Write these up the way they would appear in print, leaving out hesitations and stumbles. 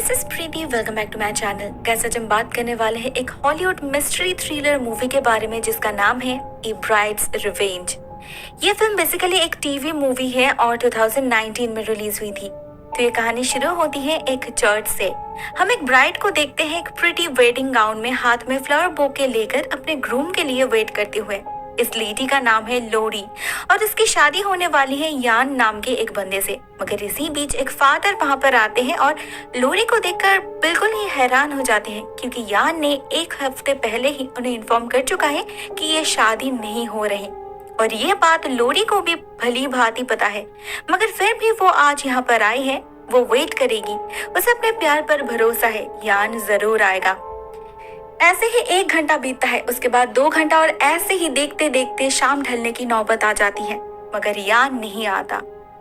This is Preeti, welcome back to my channel. कैसे आज हम बात करने वाले हैं एक हॉलीवुड मिस्ट्री थ्रिलर मूवी के बारे में जिसका नाम है ए ब्राइड्स रिवेंज। ये फिल्म बेसिकली एक टीवी मूवी है और 2019 में रिलीज हुई थी। तो ये कहानी शुरू होती है एक चर्च से। हम एक ब्राइड को देखते हैं एक प्रिटी वेडिंग गाउन में हाथ में फ्लावर बोके लेकर अपने ग्रूम के लिए वेट करते हुए। इस लेडी का नाम है लोरी और इसकी शादी होने वाली है यान नाम के एक बंदे से। मगर इसी बीच एक फादर वहां पर आते हैं और लोरी को देखकर बिल्कुल ही हैरान हो जाते हैं, क्योंकि यान ने एक हफ्ते पहले ही उन्हें इन्फॉर्म कर चुका है कि ये शादी नहीं हो रही। और ये बात लोरी को भी भली भांति पता है, मगर फिर भी वो आज यहाँ पर आई है। वो वेट करेगी, उसे अपने प्यार पर भरोसा है, यान जरूर आएगा। ऐसे ही 1 घंटा बीतता है, उसके बाद 2 घंटा और ऐसे ही देखते देखते शाम ढलने की नौबत आ जाती है, मगर यान नहीं आता।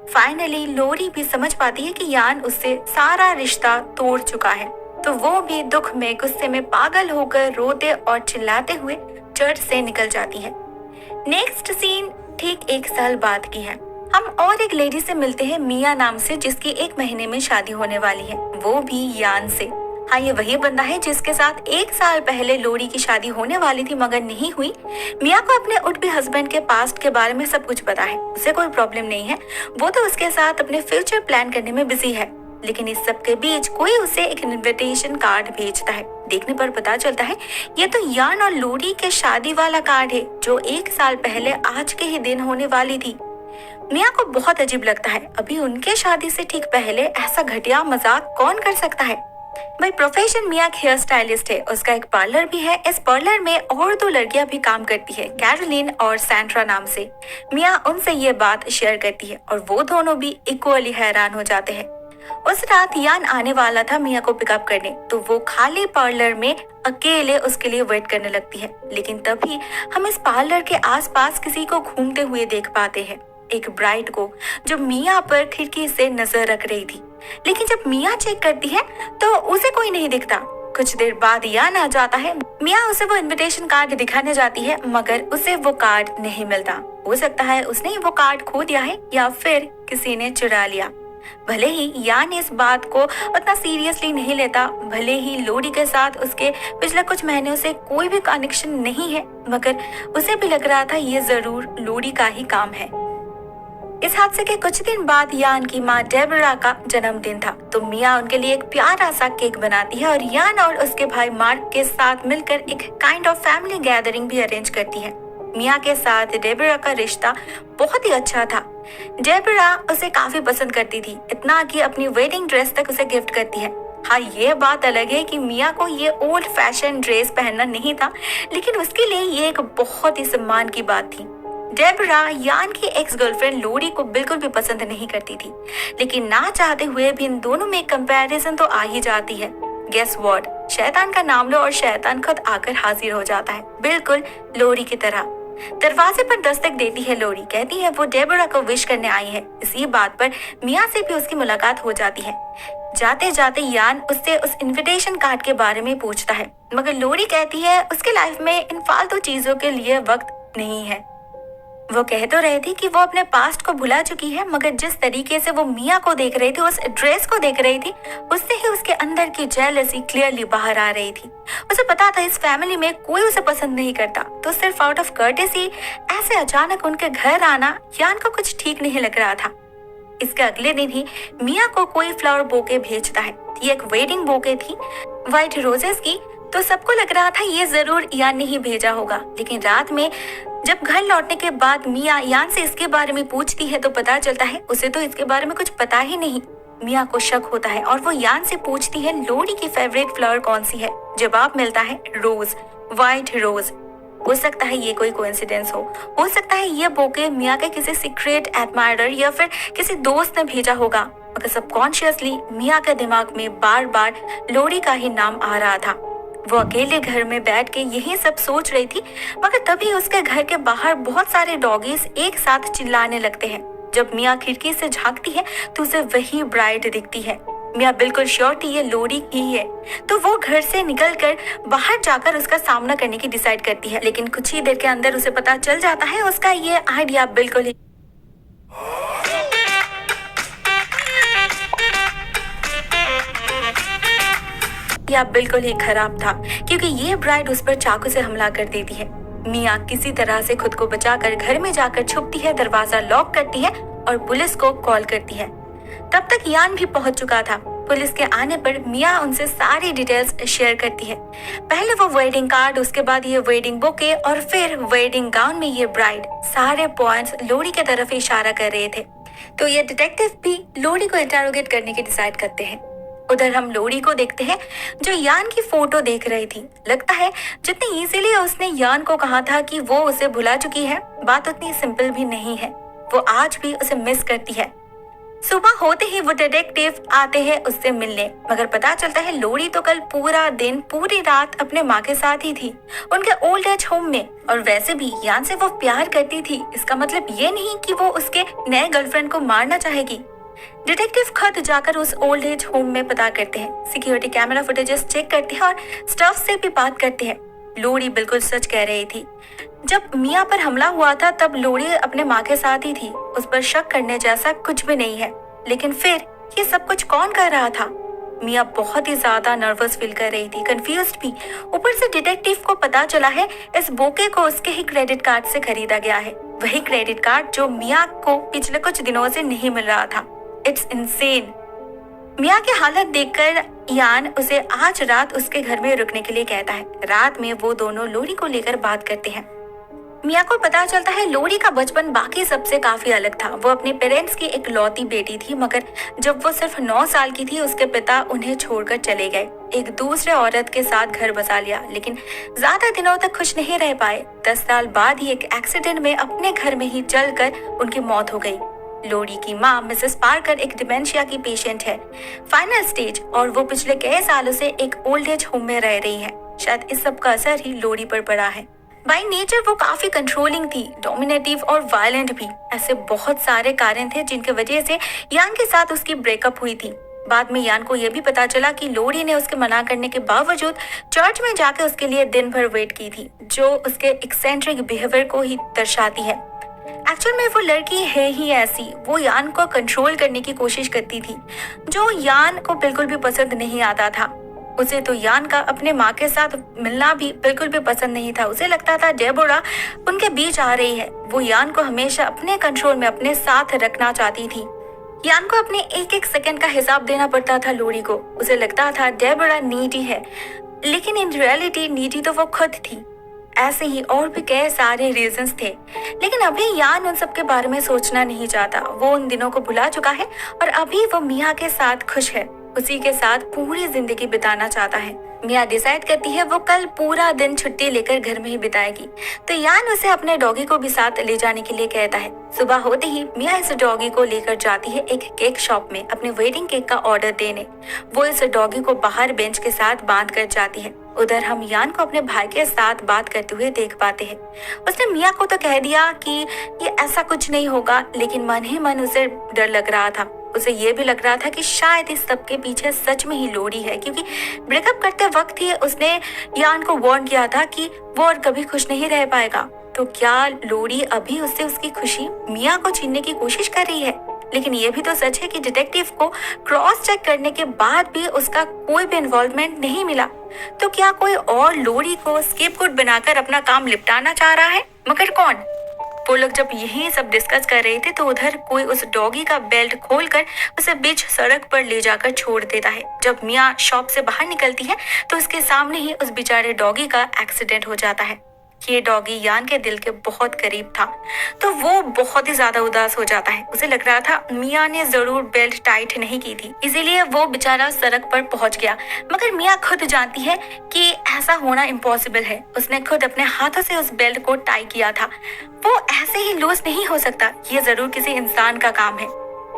फाइनली लोरी भी समझ पाती है कि यान उससे सारा रिश्ता तोड़ चुका है, तो वो भी दुख में गुस्से में पागल होकर रोते और चिल्लाते हुए चर्च से निकल जाती है। नेक्स्ट सीन ठीक 1 साल बाद की है। हम और एक लेडी से मिलते हैं मिया नाम से, जिसकी 1 महीने में शादी होने वाली है, वो भी यान से। हाँ, ये वही बंदा है जिसके साथ 1 साल पहले लोरी की शादी होने वाली थी मगर नहीं हुई। मिया को अपने वुड बी हस्बैंड के पास्ट के बारे में सब कुछ पता है, उसे कोई प्रॉब्लम नहीं है, वो तो उसके साथ अपने फ्यूचर प्लान करने में बिजी है। लेकिन इस सब के बीच कोई उसे एक इनविटेशन कार्ड भेजता है। देखने पर पता चलता है ये तो यान और लोरी के शादी वाला कार्ड है, जो 1 साल पहले आज के ही दिन होने वाली थी। मिया को बहुत अजीब लगता है, अभी उनके शादी से ठीक पहले ऐसा घटिया मजाक कौन कर सकता है। भाई प्रोफेशन मिया हेयर स्टाइलिस्ट है, उसका एक पार्लर भी है। इस पार्लर में और 2 लड़कियां भी काम करती है, कैरोलिन और सैंड्रा नाम से। मिया उनसे ये बात शेयर करती है और वो दोनों भी इक्वली हैरान हो जाते हैं। उस रात यान आने वाला था मिया को पिकअप करने, तो वो खाली पार्लर में अकेले उसके लिए वेट करने लगती है। लेकिन तभी हम इस पार्लर के आसपास किसी को घूमते हुए देख पाते हैं, एक ब्राइड को, जो मिया पर खिड़की से नजर रख रही थी। लेकिन जब मिया चेक करती है तो उसे कोई नहीं दिखता। कुछ देर बाद यान आ जाता है। मिया उसे वो इनविटेशन कार्ड दिखाने जाती है, मगर उसे वो कार्ड नहीं मिलता। हो सकता है उसने वो कार्ड खो दिया है या फिर किसी ने चुरा लिया। भले ही यान इस बात को उतना सीरियसली नहीं लेता, भले ही लोरी के साथ उसके पिछले कुछ महीनों से कोई भी कनेक्शन नहीं है, मगर उसे भी लग रहा था ये जरूर लोरी का ही काम है। इस हादसे के कुछ दिन बाद यान की माँ डेबरा का जन्मदिन था, तो मिया उनके लिए एक प्यारा सा केक बनाती है और यान और उसके भाई मार्क के साथ मिलकर एक काइंड ऑफ फैमिली गैदरिंग भी अरेंज करती है। मिया के साथ डेबरा का रिश्ता बहुत ही अच्छा था। डेबरा उसे काफी पसंद करती थी, इतना कि अपनी वेडिंग ड्रेस तक उसे गिफ्ट करती है। हाँ, ये बात अलग है कि मिया को ये ओल्ड फैशन ड्रेस पहनना नहीं था, लेकिन उसके लिए ये एक बहुत ही सम्मान की बात थी। डेबरा यान की एक्स गर्लफ्रेंड लोरी को बिल्कुल भी पसंद नहीं करती थी, लेकिन ना चाहते हुए भी इन दोनों में कंपैरिजन तो आ ही जाती है। गेस व्हाट, शैतान का नाम लो और शैतान खुद आकर हाजिर हो जाता है, बिल्कुल लोरी की तरह। दरवाजे पर दस्तक देती है लोरी, कहती है वो डेबरा को विश करने आई है। इसी बात पर मिया से भी उसकी मुलाकात हो जाती है। जाते जाते यान उससे उस इनविटेशन कार्ड के बारे में पूछता है, मगर लोरी कहती है उसके लाइफ में इन फालतू चीजों के लिए वक्त नहीं है। वो कह तो रही थी कि वो अपने पास्ट को भुला चुकी है, मगर जिस तरीके से वो मिया को देख रही थी, उस ड्रेस को देख रही थी, उससे ही उसके अंदर की जेलसी क्लियरली बाहर आ रही थी। उसे पता था इस फैमिली में कोई उसे पसंद नहीं करता, तो सिर्फ आउट ऑफ कर्टेसी ऐसे अचानक उनके घर आना यान को कुछ ठीक नहीं लग रहा था। इसके अगले दिन ही मिया को कोई फ्लावर बोके भेजता है। ये एक वेडिंग बोके थी व्हाइट रोजेस की, तो सबको लग रहा था ये जरूर यान ने ही भेजा होगा। लेकिन रात में जब घर लौटने के बाद मिया यान से इसके बारे में पूछती है तो पता चलता है उसे तो इसके बारे में कुछ पता ही नहीं। मिया को शक होता है और वो यान से पूछती है लोरी की फेवरेट फ्लावर कौन सी है। जवाब मिलता है रोज, व्हाइट रोज। हो सकता है ये कोई कोइंसिडेंस हो सकता है ये बोके मिया के किसी सीक्रेट एडमायरर या फिर किसी दोस्त ने भेजा होगा, मगर सबकॉन्शियसली मिया के दिमाग में बार बार लोरी का ही नाम आ रहा था। वो अकेले घर में बैठ के यही सब सोच रही थी, मगर तभी उसके घर के बाहर बहुत सारे डॉगीज एक साथ चिल्लाने लगते हैं। जब मिया खिड़की से झांकती है तो उसे वही ब्राइड दिखती है। मिया बिल्कुल श्योर थी ये लोरी ही है, तो वो घर से निकलकर बाहर जाकर उसका सामना करने की डिसाइड करती है। लेकिन कुछ ही देर के अंदर उसे पता चल जाता है उसका ये आइडिया बिल्कुल ही या बिल्कुल ही खराब था, क्योंकि ये ब्राइड उस पर चाकू से हमला कर देती है। मिया किसी तरह से खुद को बचाकर घर में जाकर छुपती है, दरवाजा लॉक करती है और पुलिस को कॉल करती है। तब तक यान भी पहुंच चुका था। पुलिस के आने पर मिया उनसे सारी डिटेल्स शेयर करती है। पहले वो वेडिंग कार्ड, उसके बाद ये वेडिंग बुके और फिर वेडिंग गाउन में ये ब्राइड। सारे पॉइंट्स लोरी की तरफ इशारा कर रहे थे। तो ये डिटेक्टिव भी लोरी को इंटेरोगेट करने की डिसाइड करते हैं। उधर हम लोरी को देखते हैं जो यान की फोटो देख रही थी। लगता है जितनी इजीली उसने यान को कहा था कि वो उसे भुला चुकी है, बात उतनी सिंपल भी नहीं है। वो आज भी उसे मिस करती है। सुबह होते ही वो डिटेक्टिव आते हैं उससे मिलने, मगर पता चलता है लोरी तो कल पूरा दिन पूरी रात अपने माँ के साथ ही थी, उनके ओल्ड एज होम में। और वैसे भी यान से वो प्यार करती थी, इसका मतलब ये नहीं कि वो उसके नए गर्लफ्रेंड को मारना चाहेगी। डिटेक्टिव खुद जाकर उस ओल्ड एज होम में पता करते हैं, सिक्योरिटी कैमरा फुटेजेस चेक करते हैं और स्टाफ से भी बात करते हैं। लोरी बिल्कुल सच कह रही थी। जब मिया पर हमला हुआ था तब लोरी अपने माँ के साथ ही थी, उस पर शक करने जैसा कुछ भी नहीं है। लेकिन फिर ये सब कुछ कौन कर रहा था? मिया बहुत ही ज्यादा नर्वस फील कर रही थी, कंफ्यूज्ड भी। ऊपर से डिटेक्टिव को पता चला है इस बोके को उसके ही क्रेडिट कार्ड से खरीदा गया है, वही क्रेडिट कार्ड जो मिया को पिछले कुछ दिनों से नहीं मिल रहा था। It's insane. मिया की हालत देखकर यान उसे आज रात उसके घर में रुकने के लिए कहता है। रात में वो दोनों लोरी को लेकर बात करते हैं। मिया को पता चलता है लोरी का बचपन बाकी सबसे काफी अलग था। वो अपने पेरेंट्स की एक लौती बेटी थी, मगर जब वो सिर्फ 9 साल की थी उसके पिता उन्हें छोड़कर चले गए, एक दूसरे औरत के साथ घर बसा लिया। लेकिन ज्यादा दिनों तक खुश नहीं रह पाए। 10 साल बाद ही एक एक्सीडेंट में अपने घर में ही जलकर उनकी मौत हो गई। लोरी की माँ मिसेस पार्कर एक डिमेंशिया की पेशेंट है, फाइनल स्टेज, और वो पिछले कई सालों से एक ओल्ड एज होम में रह रही है। शायद इस सब का असर ही लोरी पर पड़ा है। बाय नेचर वो काफी कंट्रोलिंग थी, डोमिनेटिव और वायलेंट भी। ऐसे बहुत सारे कारण थे जिनके वजह से यान के साथ उसकी ब्रेकअप हुई थी। बाद में यान को यह भी पता चला कि लोरी ने उसके मना करने के बावजूद चर्च में जाकर उसके लिए दिन भर वेट की थी, जो उसके एक्सेंट्रिक बिहेवियर को ही दर्शाती है। एक्चुअल में वो लड़की है ही ऐसी। वो यान को कंट्रोल करने की कोशिश करती थी, जो यान को बिल्कुल भी पसंद नहीं आता था। उसे तो यान का अपने माँ के साथ मिलना भी बिल्कुल भी पसंद नहीं था। उसे लगता था डेबोरा उनके बीच आ रही है। वो यान को हमेशा अपने कंट्रोल में अपने साथ रखना चाहती थी। यान को अपने एक एक सेकंड का हिसाब देना पड़ता था लोरी को। उसे लगता था डेबोरा नीडी है, लेकिन इन रियलिटी नीडी तो वो खुद थी। ऐसे ही और भी कई सारे रीजंस थे, लेकिन अभी यान उन सब के बारे में सोचना नहीं चाहता। वो उन दिनों को भुला चुका है और अभी वो मिया के साथ खुश है, उसी के साथ पूरी जिंदगी बिताना चाहता है। मिया डिसाइड करती है वो कल पूरा दिन छुट्टी लेकर घर में ही बिताएगी, तो यान उसे अपने डॉगी को भी साथ ले जाने के लिए कहता है। सुबह होते ही मिया इस डॉगी को लेकर जाती है एक केक शॉप में अपने वेडिंग केक का ऑर्डर देने। वो इस डॉगी को बाहर बेंच के साथ बांध कर जाती है। उधर हम यान को अपने भाई के साथ बात करते हुए देख पाते हैं। उसने मिया को तो कह दिया कि ये ऐसा कुछ नहीं होगा, लेकिन मन ही मन उसे डर लग रहा था। उसे ये भी लग रहा था कि शायद इस सब के पीछे सच में ही लोरी है, क्योंकि ब्रेकअप करते वक्त ही उसने यान को वार्न किया था कि वो और कभी खुश नहीं रह पाएगा। तो क्या लोरी अभी उससे उसकी खुशी मिया को छीनने की कोशिश कर रही है? लेकिन ये भी तो सच है कि डिटेक्टिव को क्रॉस चेक करने के बाद भी उसका कोई भी इन्वॉल्वमेंट नहीं मिला। तो क्या कोई और लोरी को स्केपगोट बनाकर अपना काम निपटाना चाह रहा है? मगर कौन? वो लोग जब यही सब डिस्कस कर रहे थे तो उधर कोई उस डॉगी का बेल्ट खोलकर उसे बीच सड़क पर ले जाकर छोड़ देता है। जब मिया शॉप से बाहर निकलती है तो उसके सामने ही उस बेचारे डॉगी का एक्सीडेंट हो जाता है। ये डॉगी यान के दिल के बहुत करीब था, तो वो बहुत ही ज्यादा उदास हो जाता है। उसे लग रहा था मिया ने जरूर बेल्ट टाइट नहीं की थी, इसीलिए वो बेचारा सड़क पर पहुंच गया। मगर मिया खुद जानती है कि ऐसा होना इम्पॉसिबल है। उसने खुद अपने हाथों से उस बेल्ट को टाई किया था। वो ऐसे ही लूज नहीं हो सकता, ये जरूर किसी इंसान का काम है।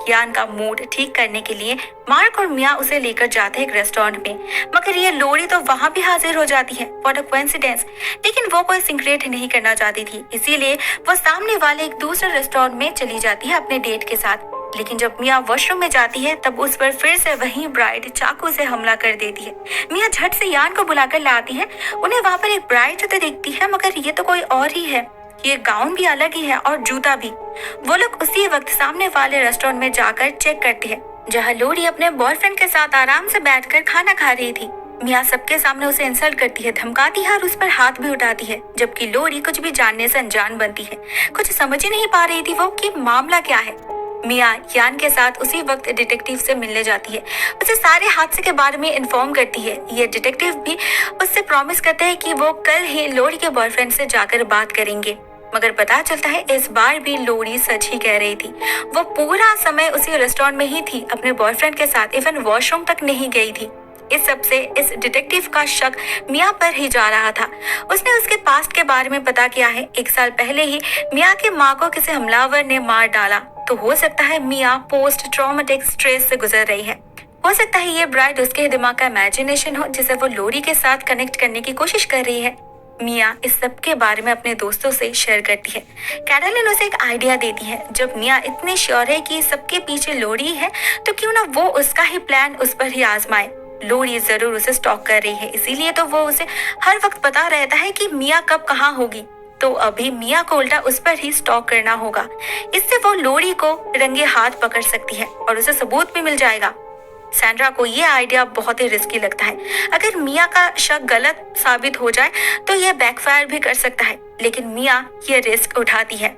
यान का मूड ठीक करने के लिए मार्क और मिया उसे लेकर जाते हैं एक रेस्टोरेंट में, मगर ये लोरी तो वहाँ भी हाजिर हो जाती है। What a coincidence. लेकिन वो कोई सीक्रेट नहीं करना चाहती थी, इसीलिए वो सामने वाले एक दूसरे रेस्टोरेंट में चली जाती है अपने डेट के साथ। लेकिन जब मिया वॉशरूम में जाती है तब उस पर फिर से वही ब्राइड चाकू से हमला कर देती है। मिया झट से यान को बुलाकर लाती है। उन्हें वहाँ पर एक ब्राइड तो दिखती है, मगर ये तो कोई और ही है। ये गाउन भी अलग ही है और जूता भी। वो लोग उसी वक्त सामने वाले रेस्टोरेंट में जाकर चेक करते हैं, जहाँ लोरी अपने बॉयफ्रेंड के साथ आराम से बैठकर खाना खा रही थी। मिया सबके सामने उसे इंसल्ट करती है, धमकाती है और उस पर हाथ भी उठाती है, जबकि लोरी कुछ भी जानने से अनजान बनती है। कुछ समझ ही नहीं पा रही थी वो कि मामला क्या है। मिया यान के साथ उसी वक्त डिटेक्टिव से मिलने जाती है, उसे सारे हादसे के बारे में इन्फॉर्म करती है। ये डिटेक्टिव भी उससे प्रॉमिस करते हैं कि वो कल ही लोरी के बॉयफ्रेंड से जाकर बात करेंगे, मगर पता चलता है इस बार भी लोरी सच ही कह रही थी। वो पूरा समय उसी रेस्टोरेंट में ही थी, अपने बॉयफ्रेंड के साथ इवन वॉशरूम तक नहीं गई थी। इस सब से इस डिटेक्टिव का शक मिया पर ही जा रहा था। उसने उसके पास्ट के बारे में पता किया है। 1 साल पहले ही मिया की माँ को किसी हमलावर ने मार डाला, तो हो सकता है मिया पोस्ट ट्रॉमेटिक स्ट्रेस से गुजर रही है। हो सकता है ये ब्राइड उसके दिमाग का इमेजिनेशन हो, जिसे वो लोरी के साथ कनेक्ट करने की कोशिश कर रही है। मिया इस सब के बारे में अपने दोस्तों से शेयर करती है। कैरोलिन उसे एक आइडिया देती है, जब मिया इतनी श्योर है कि सबके पीछे लोरी है, तो क्यों ना वो उसका ही प्लान उस पर ही आजमाए। लोरी जरूर उसे स्टॉक कर रही है, इसीलिए तो वो उसे हर वक्त पता रहता है कि मिया कब कहाँ होगी, तो अभी मिया को उल्टा उस पर ही स्टॉक करना होगा। इससे वो लोरी को रंगे हाथ पकड़ सकती है और उसे सबूत भी मिल जाएगा। सैंड्रा को ये आइडिया बहुत ही रिस्की लगता है। अगर मिया का शक गलत साबित हो जाए तो यह बैकफायर भी कर सकता है, लेकिन मिया ये रिस्क उठाती है।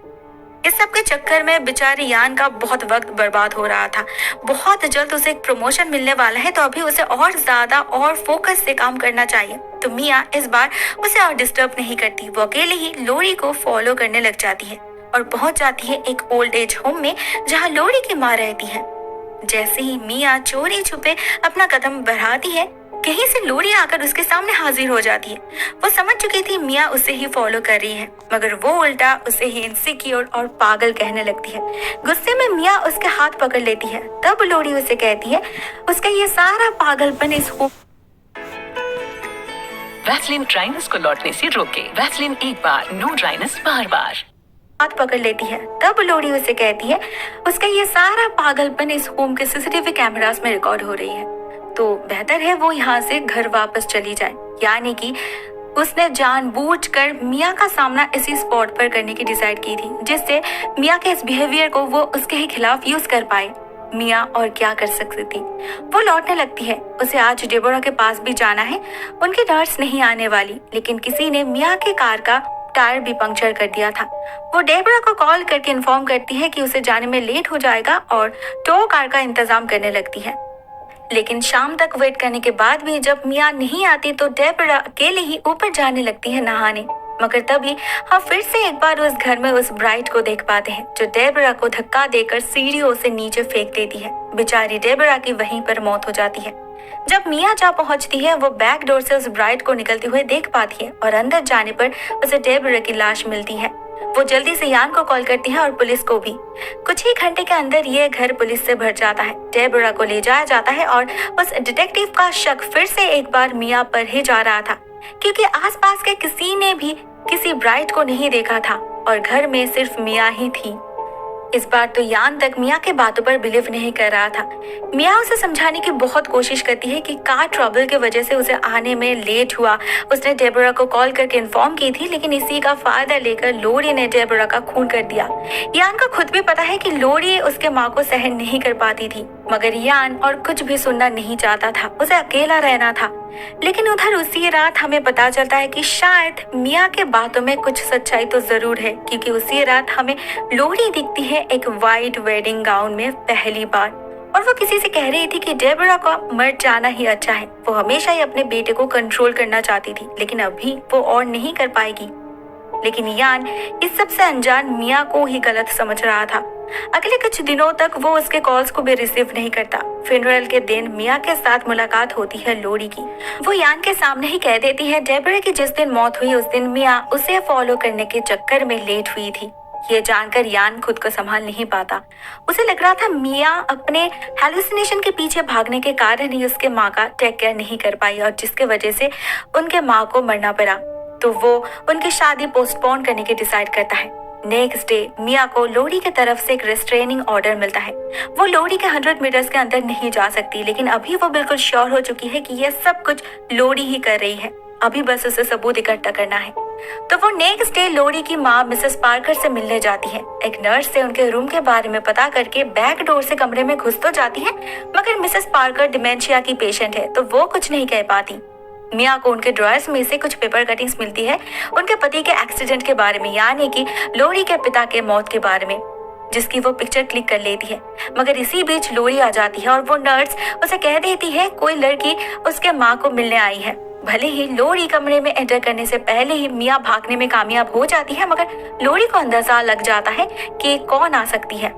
इस सब के चक्कर में बेचारी यान का बहुत वक्त बर्बाद हो रहा था। बहुत जल्द उसे एक प्रमोशन मिलने वाला है, तो अभी उसे और ज्यादा और फोकस से काम करना चाहिए। तो मिया इस बार उसे और डिस्टर्ब नहीं करती। वो अकेले ही लोरी को फॉलो करने लग जाती है और पहुंच जाती है एक ओल्ड एज होम में, जहां लोरी की माँ रहती है। जैसे ही मिया चोरी छुपे अपना कदम बढ़ाती है, कहीं से लोरी आकर उसके सामने हाजिर हो जाती है। वो समझ चुकी थी मिया उसे ही फॉलो कर रही है, मगर वो उल्टा उसे ही इनसिक्योर और पागल कहने लगती है। गुस्से में मिया उसके हाथ पकड़ लेती है। तब लोरी उसे कहती है उसका ये सारा पागलपन इस वैसलीन ड्राइनेस को लौटने से रोके। वैसलीन एक बार, नो ड्राइनेस बार बार। हाथ पकड़ लेती है। तब लोरी उसे कहती है उसका ये सारा पागलपन इस होम के सीसीटीवी कैमरास में रिकॉर्ड हो रही है, तो बेहतर है वो यहाँ से घर वापस चली जाए। यानी कि उसने जानबूझकर मिया का सामना इसी स्पॉट पर करने की डिसाइड की थी, जिससे मिया के इस बिहेवियर को वो उसके ही खिलाफ यूज कर पाए। मिया और क्या कर सकती थी। वो लौटने लगती है। उसे आज डेबोरा के पास भी जाना है। उनकी नर्स नहीं आने वाली, लेकिन किसी ने मिया के कार का टायर भी पंक्चर कर दिया था। वो डेबोरा को कॉल करके इन्फॉर्म करती है कि उसे जाने में लेट हो जाएगा और टो कार का इंतजाम करने लगती है। लेकिन शाम तक वेट करने के बाद भी जब मिया नहीं आती तो डेबोरा अकेले ही ऊपर जाने लगती है नहाने। मगर तभी हम फिर से एक बार उस घर में उस ब्राइड को देख पाते हैं, जो डेबोरा को धक्का देकर सीढ़ियों से नीचे फेंक देती है। बेचारी डेबोरा की वहीं पर मौत हो जाती है। जब मिया जा पहुंचती है, वो बैक डोर से उस ब्राइड को निकलते हुए देख पाती है और अंदर जाने पर उसे डेबोरा की लाश मिलती है। वो जल्दी से यान को कॉल करती है और पुलिस को भी। कुछ ही घंटे के अंदर ये घर पुलिस से भर जाता है। डेबोरा को ले जाया जाता है और उस डिटेक्टिव का शक फिर से एक बार मिया पर ही जा रहा था, क्योंकि आसपास के किसी ने भी किसी ब्राइड को नहीं देखा था और घर में सिर्फ मिया ही थी। इस बार तो यान तक मिया के बातों पर बिलीव नहीं कर रहा था। मिया उसे समझाने की बहुत कोशिश करती है कि कार ट्रबल की वजह से उसे आने में लेट हुआ। उसने डेबोरा को कॉल करके इन्फॉर्म की थी, लेकिन इसी का फायदा लेकर लोरी ने डेबोरा का खून कर दिया। यान को खुद भी पता है कि लोरी उसके माँ को सहन नहीं कर पाती थी, मगर यान और कुछ भी सुनना नहीं चाहता था। उसे अकेला रहना था। लेकिन उधर उसी रात हमें पता चलता है कि शायद मिया के बातों में कुछ सच्चाई तो जरूर है, क्योंकि उसी रात हमें लोरी दिखती है एक वाइट वेडिंग गाउन में पहली बार, और वो किसी से कह रही थी कि डेबोरा का मर जाना ही अच्छा है। वो हमेशा ही अपने बेटे को कंट्रोल करना चाहती थी, लेकिन अभी वो और नहीं कर पाएगी। लेकिन यान इस सब से अनजान मिया को ही गलत समझ रहा था। अगले कुछ दिनों तक वो उसके कॉल्स को भी रिसीव नहीं करता। फ्यूनरल के दिन मिया के साथ मुलाकात होती है लोरी की। वो यान के सामने ही कह देती है डेबोरा की जिस दिन मौत हुई उस दिन मिया उसे फॉलो करने के चक्कर में लेट हुई थी। ये जानकर यान खुद को संभाल नहीं पाता। उसे लग रहा था मिया अपने हेलुसिनेशन के पीछे भागने के कारण ही उसके माँ का टेक केयर नहीं कर पाई, और जिसके वजह से उनके माँ को मरना पड़ा। तो वो उनकी शादी पोस्टपोन करने की डिसाइड करता है। नेक्स्ट डे मिया को लोरी की तरफ से एक रेस्ट्रेनिंग ऑर्डर मिलता है। वो लोरी के 100 मीटर्स के अंदर नहीं जा सकती, लेकिन अभी वो बिल्कुल श्योर हो चुकी है कि यह सब कुछ लोरी ही कर रही है। अभी बस उसे सबूत इकट्ठा करना है। तो वो नेक्स्ट डे लोरी की माँ मिसेस पार्कर से मिलने जाती है। एक नर्स से उनके रूम के बारे में पता करके बैक डोर से कमरे में घुस तो जाती है, मगर मिसेस पार्कर डिमेंशिया की पेशेंट है, तो वो कुछ नहीं कह पाती। मिया को उनके ड्रॉयर्स में से कुछ पेपर कटिंग्स मिलती है उनके पति के एक्सीडेंट के बारे में, यानी कि लोरी के पिता के मौत के बारे में, जिसकी वो पिक्चर क्लिक कर लेती है। मगर इसी बीच लोरी आ जाती है और वो नर्स उसे कह देती है कोई लड़की उसके माँ को मिलने आई है। भले ही लोरी कमरे में एंटर करने से पहले ही मिया भागने में कामयाब हो जाती है, मगर लोरी को अंदाजा लग जाता है कि कौन आ सकती है।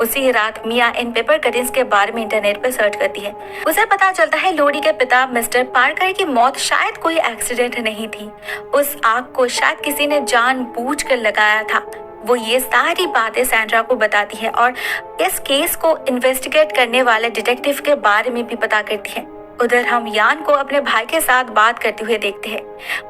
उसी रात मिया इन पेपर कटिंग्स के बारे में इंटरनेट पर सर्च करती है। उसे पता चलता है लोरी के पिता मिस्टर पार्कर की मौत शायद कोई एक्सीडेंट नहीं थी, उस आग को शायद किसी ने जानबूझकर लगाया था। वो ये सारी बातें सैंड्रा को बताती है और इस केस को इन्वेस्टिगेट करने वाले डिटेक्टिव के बारे में भी पता करती है। उधर हम यान को अपने भाई के साथ बात करते हुए देखते हैं।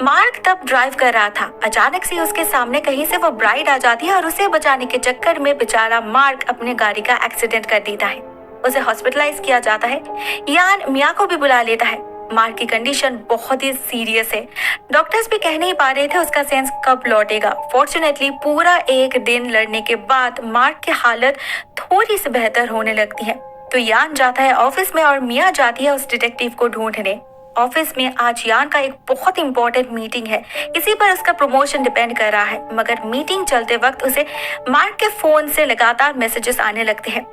मार्क तब ड्राइव कर रहा था। अचानक से उसके सामने कहीं से वो ब्राइड आ जाती है और उसे बचाने के चक्कर में बेचारा मार्क अपने गाड़ी का एक्सीडेंट कर देता है। उसे हॉस्पिटलाइज किया जाता है। यान मिया को भी बुला लेता है। मार्क की कंडीशन बहुत ही सीरियस है। डॉक्टर्स भी कह नहीं पा रहे थे उसका सेंस कब लौटेगा। फॉर्चुनेटली पूरा एक दिन लड़ने के बाद मार्क की हालत थोड़ी सी बेहतर होने लगती है। तो यान जाता है ऑफिस में और मिया जाती है उस डिटेक्टिव को ढूंढने। ऑफिस में आज यान का एक बहुत इंपॉर्टेंट मीटिंग है, इसी पर उसका प्रमोशन डिपेंड कर रहा है। मगर मीटिंग चलते वक्त उसे मार्क के फोन से लगातार मैसेजेस आने लगते हैं।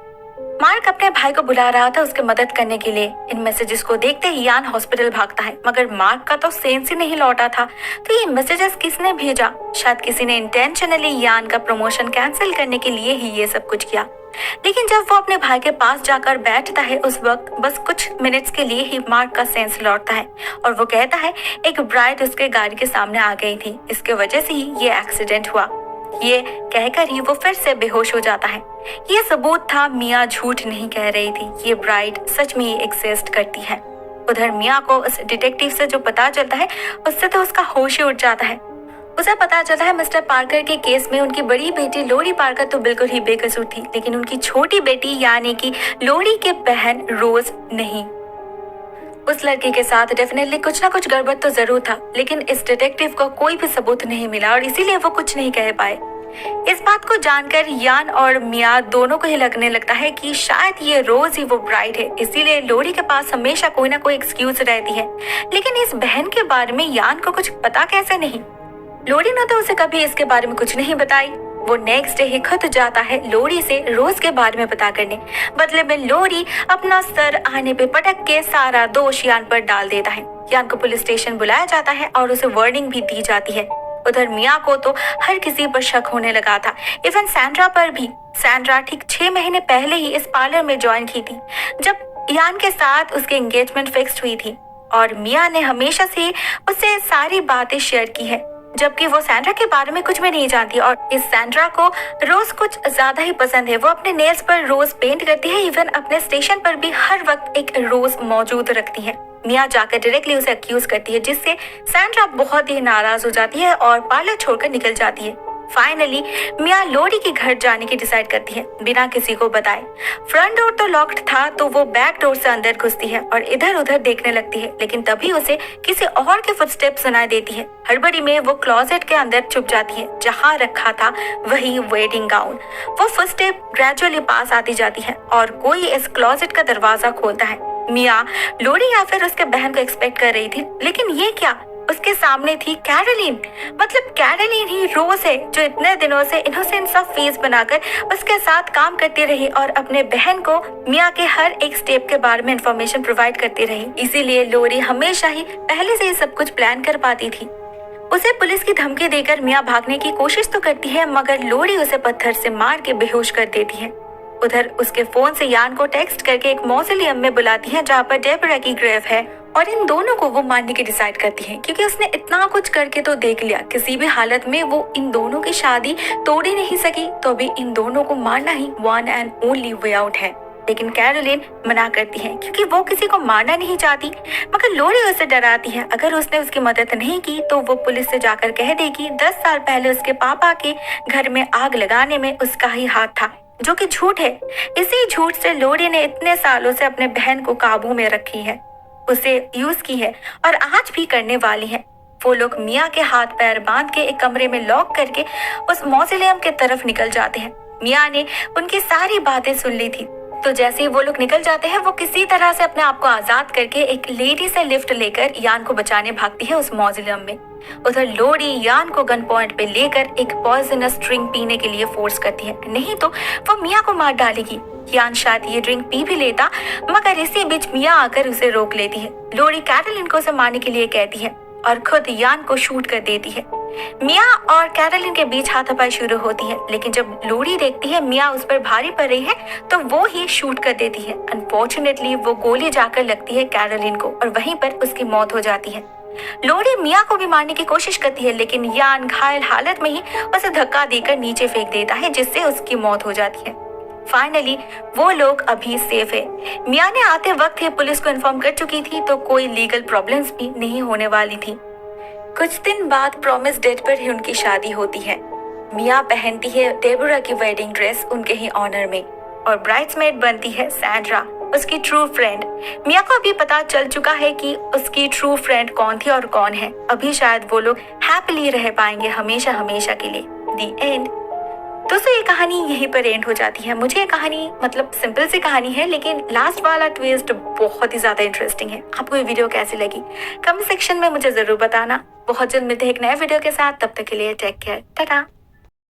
मार्क अपने भाई को बुला रहा था उसकी मदद करने के लिए। इन मैसेजेस को देखते ही यान हॉस्पिटल भागता है, मगर मार्क का तो सेंस ही नहीं लौटा था। तो ये मैसेजेस किसने भेजा? शायद किसी ने इंटेंशनली यान का प्रमोशन कैंसिल करने के लिए ही ये सब कुछ किया। लेकिन जब वो अपने भाई के पास जाकर बैठता है उस वक्त बस कुछ मिनट्स के लिए ही मार्क का सेंस लौटता है और वो कहता है एक ब्राइड उसके गाड़ी के सामने आ गई थी, इसके वजह से ही ये एक्सीडेंट हुआ। ये कहकर ही वो फिर से बेहोश हो जाता है। ये सबूत था मिया झूठ नहीं कह रही थी, ये ब्राइड सच में ही एग्जिस्ट करती है। उधर मिया को उस डिटेक्टिव से जो पता चलता है उससे तो उसका होश ही उड़ जाता है। उसे पता चलता है मिस्टर पार्कर के केस में उनकी बड़ी बेटी लोरी पार्कर तो बिल्कुल ही बेकसूर थी, लेकिन उनकी छोटी बेटी यानी कि लोरी के बहन रोज नहीं। उस लड़के के साथ डेफिनेटली कुछ ना कुछ गड़बड़ तो जरूर था, लेकिन इस डिटेक्टिव को कोई भी सबूत नहीं मिला और इसीलिए वो कुछ नहीं कह पाए। इस बात को जानकर यान और मिया दोनों को ही लगने लगता है कि शायद ये रोज ही वो ब्राइड है, इसीलिए लोरी के पास हमेशा कोई ना कोई एक्सक्यूज रहती है। लेकिन इस बहन के बारे में यान को कुछ पता कैसे नहीं? लोरी ने तो उसे कभी इसके बारे में कुछ नहीं बताई। वो नेक्स्ट डे ही खुद जाता है लोरी से रोज के बारे में पता करने। बदले में लोरी अपना सर आने पे पटक के सारा दोष यान पर डाल देता है। यान को पुलिस स्टेशन बुलाया जाता है और उसे वार्निंग भी दी जाती है। उधर मिया को तो हर किसी पर शक होने लगा था, इवन सैंड्रा पर भी। सैंड्रा ठीक 6 महीने पहले ही इस पार्लर में ज्वाइन की थी जब यान के साथ उसकी एंगेजमेंट फिक्स्ड हुई थी और मिया ने हमेशा से उससे सारी बातें शेयर की है, जबकि वो सैंड्रा के बारे में कुछ भी नहीं जानती। और इस सैंड्रा को रोज कुछ ज्यादा ही पसंद है। वो अपने नेल्स पर रोज पेंट करती है, इवन अपने स्टेशन पर भी हर वक्त एक रोज मौजूद रखती है। मिया जाकर डायरेक्टली उसे अक्यूज करती है, जिससे सैंड्रा बहुत ही नाराज हो जाती है और पार्लर छोड़कर निकल जाती है। फाइनली मिया लोरी के घर जाने की डिसाइड करती है बिना किसी को बताए। फ्रंट डोर तो लॉक्ड था तो वो बैक डोर से अंदर घुसती है और इधर उधर देखने लगती है, लेकिन तभी उसे किसी और के फुटस्टेप सुनाई देती है। हड़बड़ी में वो क्लोजेट के अंदर छुप जाती है जहाँ रखा था वही वेडिंग गाउन। वो फुटस्टेप ग्रेजुअली पास आती जाती है और कोई इस क्लोजेट का दरवाजा खोलता है। मिया लोरी या फिर उसके बहन को एक्सपेक्ट कर रही थी, लेकिन ये क्या? उसके सामने थी कैरोलिन। मतलब कैरोलिन ही रोज है जो इतने दिनों से इनोसेंट सा फेस बनाकर उसके साथ काम करती रही और अपने बहन को मिया के हर एक स्टेप के बारे में इंफॉर्मेशन प्रोवाइड करती रही। इसीलिए लोरी हमेशा ही पहले से ही सब कुछ प्लान कर पाती थी। उसे पुलिस की धमकी देकर मिया भागने की कोशिश तो करती है, मगर लोरी उसे पत्थर से मार के बेहोश कर देती है। उधर उसके फोन से यान को टेक्स्ट करके एक मौसोलियम में बुलाती है जहाँ पर डेबरा की ग्रेव है और इन दोनों को वो मारने की डिसाइड करती है, क्योंकि उसने इतना कुछ करके तो देख लिया, किसी भी हालत में वो इन दोनों की शादी तोड़ ही नहीं सकी, तो अभी इन दोनों को मारना ही one and only way out है। लेकिन कैरोलिन मना करती है क्योंकि वो किसी को मारना नहीं चाहती, मगर लोरी उसे डराती है अगर उसने उसकी मदद नहीं की तो वो पुलिस से जाकर कह देगी 10 साल पहले उसके पापा के घर में आग लगाने में उसका ही हाथ था, जो कि झूठ है। इसी झूठ से लोरी ने इतने सालों से अपने बहन को काबू में रखी है, उसे यूज की है और आज भी करने वाली है। वो लोग मिया के हाथ पैर बांध के एक कमरे में लॉक करके उस मौसोलियम के तरफ निकल जाते हैं। मिया ने उनकी सारी बातें सुन ली थी। तो जैसे ही वो लोग निकल जाते हैं, वो किसी तरह से अपने आप को आजाद करके एक लेडी से लिफ्ट लेकर यान को बचाने भागती है उस मौजिलियम में। उधर लोरी यान को गन पॉइंट पे लेकर एक पॉइजनस ड्रिंक पीने के लिए फोर्स करती है, नहीं तो वो मिया को मार डालेगी। यान शायद ये ड्रिंक पी भी लेता, मगर इसी बीच मिया आकर उसे रोक लेती है। लोरी कैरोलिन को उसे मारने के लिए कहती है और खुद यान को शूट कर देती है। मिया और कैरोलिन के बीच हाथापाई शुरू होती है, लेकिन जब लोरी देखती है मिया उस पर भारी पड़ रही है तो वो ही शूट कर देती है। अनफॉर्चुनेटली वो गोली जाकर लगती है कैरोलिन को और वहीं पर उसकी मौत हो जाती है। लोरी मिया को भी मारने की कोशिश करती है, लेकिन यान घायल हालत में ही उसे धक्का देकर नीचे फेंक देता है, जिससे उसकी मौत हो जाती है। फाइनली वो लोग अभी सेफ है। मिया ने आते वक्त ही पुलिस को इन्फॉर्म कर चुकी थी, तो कोई लीगल प्रॉब्लम्स भी नहीं होने वाली थी। कुछ दिन बाद प्रॉमिस डेट पर ही उनकी शादी होती है। मिया पहनती है डेबोरा की वेडिंग ड्रेस उनके ही ऑनर में और ब्राइड्समेड बनती है सैंड्रा, उसकी ट्रू फ्रेंड। मिया को अभी पता चल चुका है कि उसकी ट्रू फ्रेंड कौन थी और कौन है। अभी शायद वो लोग हैप्पीली रह पाएंगे हमेशा हमेशा के लिए। दी एंड। दोस्तों ये कहानी यहीं पर एंड हो जाती है। मुझे ये कहानी मतलब सिंपल सी कहानी है, लेकिन लास्ट वाला ट्विस्ट बहुत ही ज्यादा इंटरेस्टिंग है। आपको ये वीडियो कैसी लगी कमेंट सेक्शन में मुझे जरूर बताना। बहुत जल्द मिलते हैं एक नए वीडियो के साथ, तब तक के लिए टेक केयर, टाटा।